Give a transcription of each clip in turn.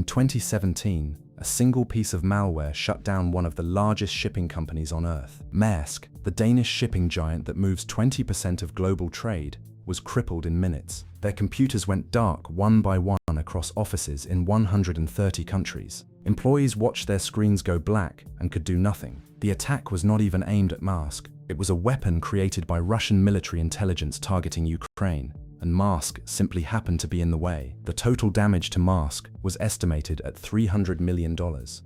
2017, a single piece of malware shut down one of the largest shipping companies on Earth. Maersk, the Danish shipping giant that moves 20% of global trade, was crippled in minutes. Their computers went dark one by one across offices in 130 countries. Employees watched their screens go black and could do nothing. The attack was not even aimed at Maersk. It was a weapon created by Russian military intelligence targeting Ukraine, and Maersk simply happened to be in the way. The total damage to Maersk was estimated at $300 million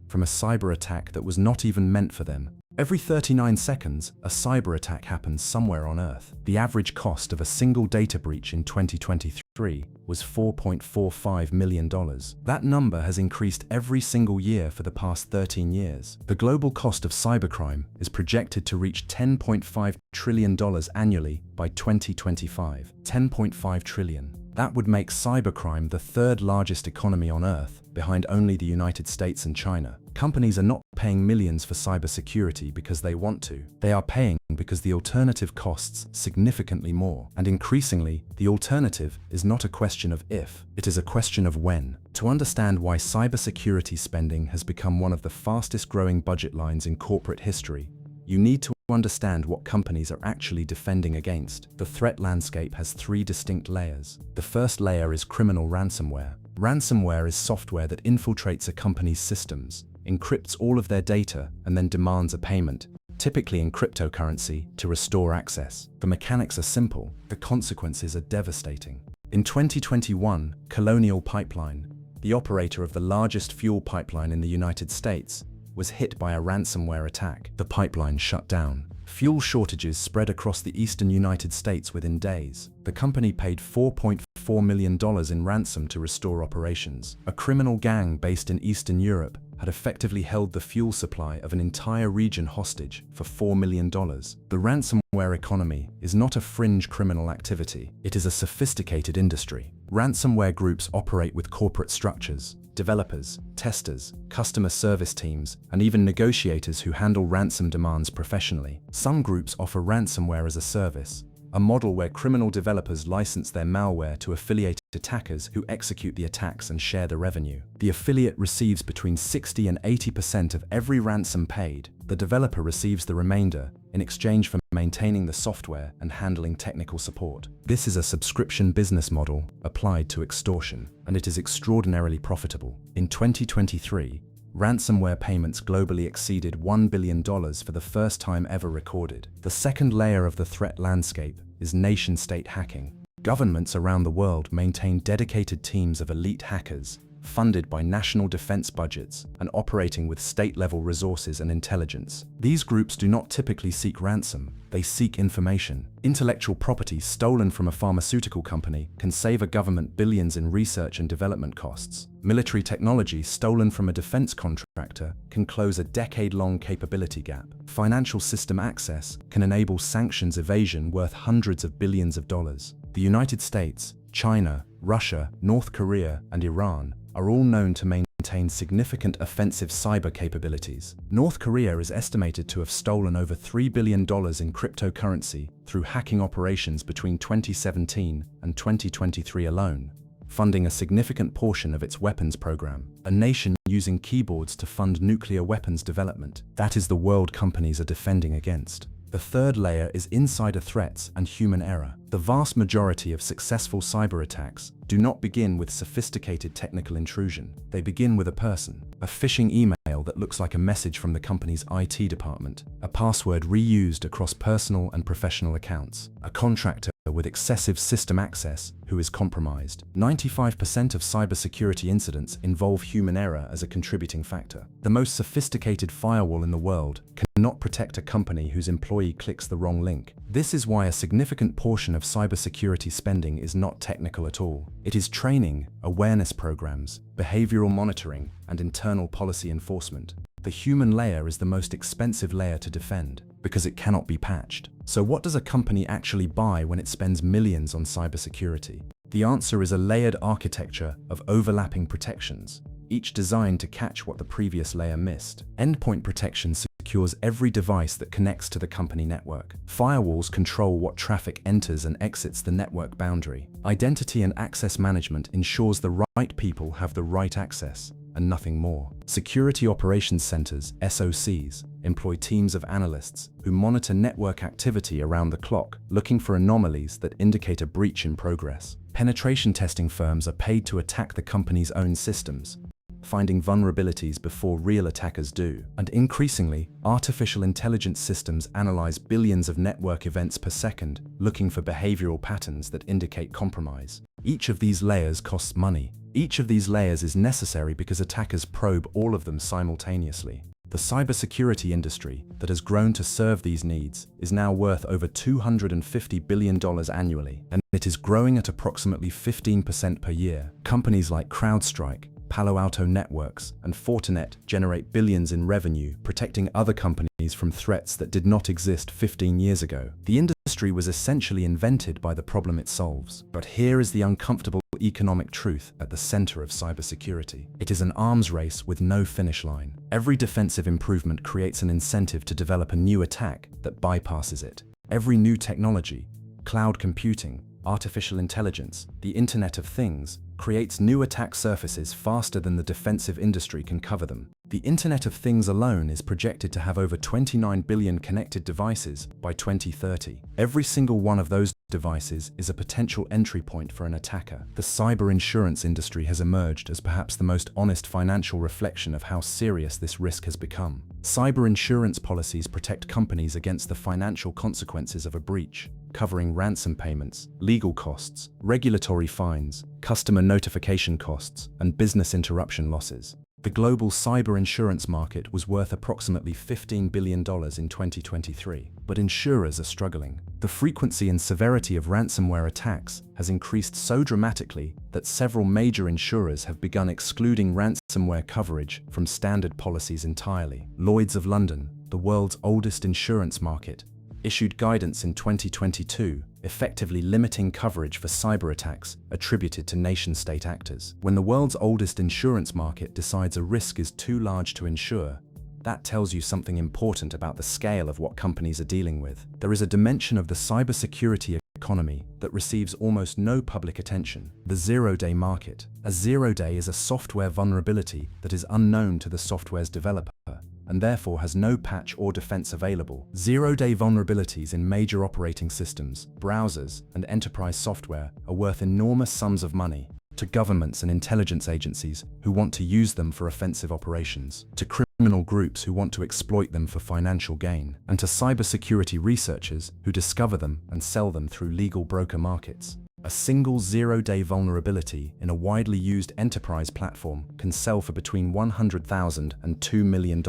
from a cyber attack that was not even meant for them. Every 39 seconds, a cyber attack happens somewhere on Earth. The average cost of a single data breach in 2023 was $4.45 million. That number has increased every single year for the past 13 years. The global cost of cybercrime is projected to reach $10.5 trillion annually by 2025. $10.5 trillion. That would make cybercrime the third largest economy on Earth, behind only the United States and China. Companies are not paying millions for cybersecurity because they want to. They are paying because the alternative costs significantly more. And increasingly, the alternative is not a question of if, it is a question of when. To understand why cybersecurity spending has become one of the fastest growing budget lines in corporate history, you need to understand what companies are actually defending against. The threat landscape has three distinct layers. The first layer is criminal ransomware. Ransomware is software that infiltrates a company's systems, encrypts all of their data, and then demands a payment, typically in cryptocurrency, to restore access. The mechanics are simple, the consequences are devastating. In 2021, Colonial Pipeline, the operator of the largest fuel pipeline in the United States, was hit by a ransomware attack. The pipeline shut down. Fuel shortages spread across the eastern United States within days. The company paid $4.4 million in ransom to restore operations. A criminal gang based in Eastern Europe had effectively held the fuel supply of an entire region hostage for $4 million. The ransomware economy is not a fringe criminal activity. It is a sophisticated industry. Ransomware groups operate with corporate structures, developers, testers, customer service teams, and even negotiators who handle ransom demands professionally. Some groups offer ransomware as a service, a model where criminal developers license their malware to affiliated attackers who execute the attacks and share the revenue. The affiliate receives between 60 and 80% of every ransom paid. The developer receives the remainder in exchange for maintaining the software and handling technical support. This is a subscription business model applied to extortion, and it is extraordinarily profitable. In 2023, ransomware payments globally exceeded $1 billion for the first time ever recorded. The second layer of the threat landscape is nation-state hacking. Governments around the world maintain dedicated teams of elite hackers, funded by national defense budgets and operating with state-level resources and intelligence. These groups do not typically seek ransom, they seek information. Intellectual property stolen from a pharmaceutical company can save a government billions in research and development costs. Military technology stolen from a defense contractor can close a decade-long capability gap. Financial system access can enable sanctions evasion worth hundreds of billions of dollars. The United States, China, Russia, North Korea, and Iran are all known to maintain significant offensive cyber capabilities. North Korea is estimated to have stolen over $3 billion in cryptocurrency through hacking operations between 2017 and 2023 alone, funding a significant portion of its weapons program. A nation using keyboards to fund nuclear weapons development. That is the world companies are defending against. The third layer is insider threats and human error. The vast majority of successful cyber attacks do not begin with sophisticated technical intrusion. They begin with a person, a phishing email that looks like a message from the company's IT department, a password reused across personal and professional accounts, a contractor with excessive system access who is compromised. 95% of cybersecurity incidents involve human error as a contributing factor. The most sophisticated firewall in the world cannot protect a company whose employee clicks the wrong link. This is why a significant portion of cybersecurity spending is not technical at all. It is training, awareness programs, behavioral monitoring, and internal policy enforcement. The human layer is the most expensive layer to defend because it cannot be patched. So what does a company actually buy when it spends millions on cybersecurity? The answer is a layered architecture of overlapping protections, each designed to catch what the previous layer missed. Endpoint protection secures every device that connects to the company network. Firewalls control what traffic enters and exits the network boundary. Identity and access management ensures the right people have the right access, and nothing more. Security Operations Centers, SOCs, employ teams of analysts who monitor network activity around the clock, looking for anomalies that indicate a breach in progress. Penetration testing firms are paid to attack the company's own systems, finding vulnerabilities before real attackers do. And increasingly, artificial intelligence systems analyze billions of network events per second, looking for behavioral patterns that indicate compromise. Each of these layers costs money. Each of these layers is necessary because attackers probe all of them simultaneously. The cybersecurity industry that has grown to serve these needs is now worth over $250 billion annually, and it is growing at approximately 15% per year. Companies like CrowdStrike, Palo Alto Networks, and Fortinet generate billions in revenue, protecting other companies from threats that did not exist 15 years ago. The industry was essentially invented by the problem it solves. But here is the uncomfortable economic truth at the center of cybersecurity. It is an arms race with no finish line. Every defensive improvement creates an incentive to develop a new attack that bypasses it. Every new technology, cloud computing, artificial intelligence, the Internet of Things, creates new attack surfaces faster than the defensive industry can cover them. The Internet of Things alone is projected to have over 29 billion connected devices by 2030. Every single one of those devices is a potential entry point for an attacker. The cyber insurance industry has emerged as perhaps the most honest financial reflection of how serious this risk has become. Cyber insurance policies protect companies against the financial consequences of a breach, covering ransom payments, legal costs, regulatory fines, customer notification costs, and business interruption losses. The global cyber insurance market was worth approximately $15 billion in 2023, but insurers are struggling. The frequency and severity of ransomware attacks has increased so dramatically that several major insurers have begun excluding ransomware coverage from standard policies entirely. Lloyd's of London, the world's oldest insurance market, issued guidance in 2022, effectively limiting coverage for cyberattacks attributed to nation-state actors. When the world's oldest insurance market decides a risk is too large to insure, that tells you something important about the scale of what companies are dealing with. There is a dimension of the cybersecurity economy that receives almost no public attention: the zero-day market. A zero-day is a software vulnerability that is unknown to the software's developer, and therefore has no patch or defense available. Zero-day vulnerabilities in major operating systems, browsers, and enterprise software are worth enormous sums of money to governments and intelligence agencies who want to use them for offensive operations, to criminal groups who want to exploit them for financial gain, and to cybersecurity researchers who discover them and sell them through legal broker markets. A single zero-day vulnerability in a widely used enterprise platform can sell for between $100,000 and $2 million.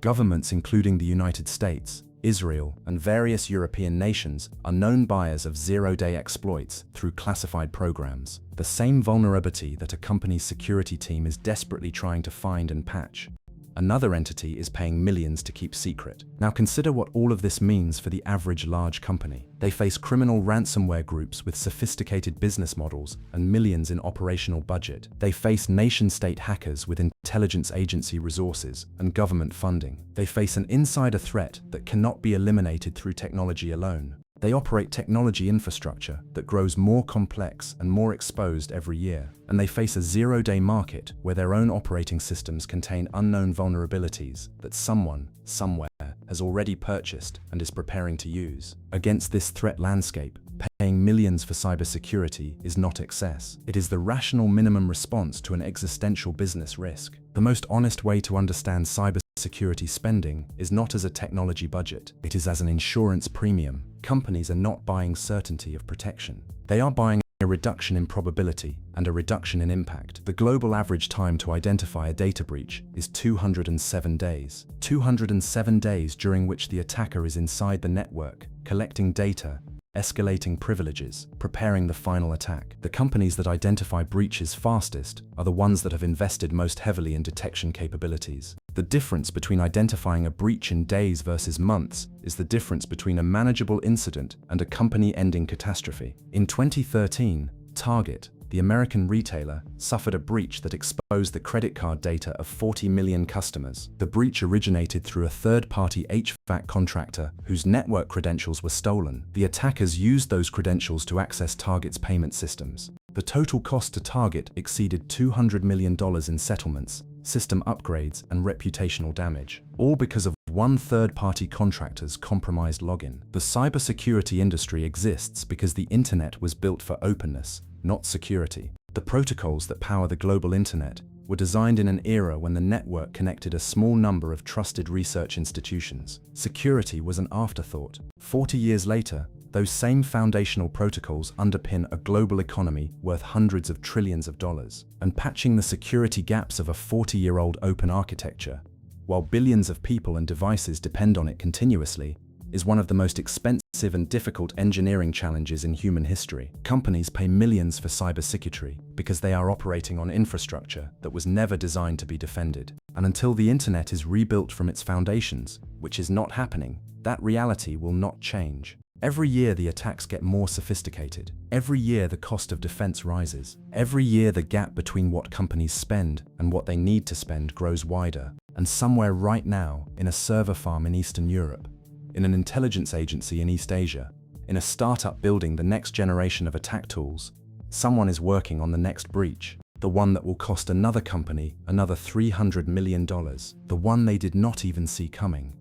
Governments including the United States, Israel, and various European nations are known buyers of zero-day exploits through classified programs, the same vulnerability that a company's security team is desperately trying to find and patch. Another entity is paying millions to keep secret. Now consider what all of this means for the average large company. They face criminal ransomware groups with sophisticated business models and millions in operational budget. They face nation-state hackers with intelligence agency resources and government funding. They face an insider threat that cannot be eliminated through technology alone. They operate technology infrastructure that grows more complex and more exposed every year. And they face a zero-day market where their own operating systems contain unknown vulnerabilities that someone, somewhere, has already purchased and is preparing to use. Against this threat landscape, paying millions for cybersecurity is not excess. It is the rational minimum response to an existential business risk. The most honest way to understand cybersecurity spending is not as a technology budget, it is as an insurance premium. Companies are not buying certainty of protection. They are buying a reduction in probability and a reduction in impact. The global average time to identify a data breach is 207 days. 207 days during which the attacker is inside the network, collecting data, escalating privileges, preparing the final attack. The companies that identify breaches fastest are the ones that have invested most heavily in detection capabilities. The difference between identifying a breach in days versus months is the difference between a manageable incident and a company-ending catastrophe. In 2013, Target, the American retailer, suffered a breach that exposed the credit card data of 40 million customers. The breach originated through a third-party HVAC contractor whose network credentials were stolen. The attackers used those credentials to access Target's payment systems. The total cost to Target exceeded $200 million in settlements, system upgrades, and reputational damage, all because of one third-party contractor's compromised login. The cybersecurity industry exists because the internet was built for openness, not security. The protocols that power the global internet were designed in an era when the network connected a small number of trusted research institutions. Security was an afterthought. 40 years later, those same foundational protocols underpin a global economy worth hundreds of trillions of dollars. And patching the security gaps of a 40-year-old open architecture, while billions of people and devices depend on it continuously, is one of the most expensive and difficult engineering challenges in human history. Companies pay millions for cybersecurity because they are operating on infrastructure that was never designed to be defended. And until the internet is rebuilt from its foundations, which is not happening, that reality will not change. Every year the attacks get more sophisticated. Every year the cost of defense rises. Every year the gap between what companies spend and what they need to spend grows wider. And somewhere right now, in a server farm in Eastern Europe, in an intelligence agency in East Asia, in a startup building the next generation of attack tools, someone is working on the next breach, the one that will cost another company another $300 million, the one they did not even see coming.